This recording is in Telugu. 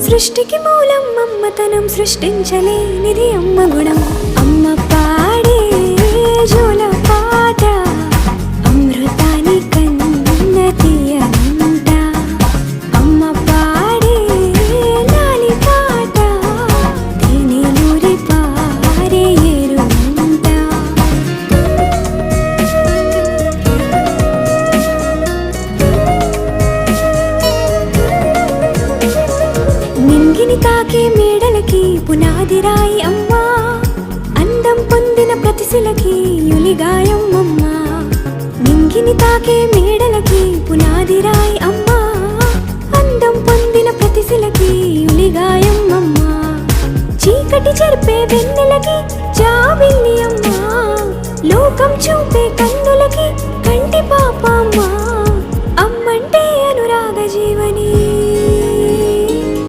సృష్టికి మూలం అమ్మతనం, సృష్టించలేనిది అమ్మ గుణం. అమ్మ పాడే జోల పాట అమృతాని కన్న తీయనంట. అమ్మ పాడే లాలి పాట తేనెలూరి పారే ఏరునంట. నింగిని తాకే మేడలకి పునాది రాయి అమ్మా, అందం పొందిన ప్రతిశిలకి యులిగాయం అమ్మా. నింగిని తాకే మేడలకి పునాది రాయి అమ్మా, అందం పొందిన ప్రతిశిలకి యులిగాయం అమ్మా. చీకటి చెరిపే వెన్నెలకి జాబిల్లి అమ్మ.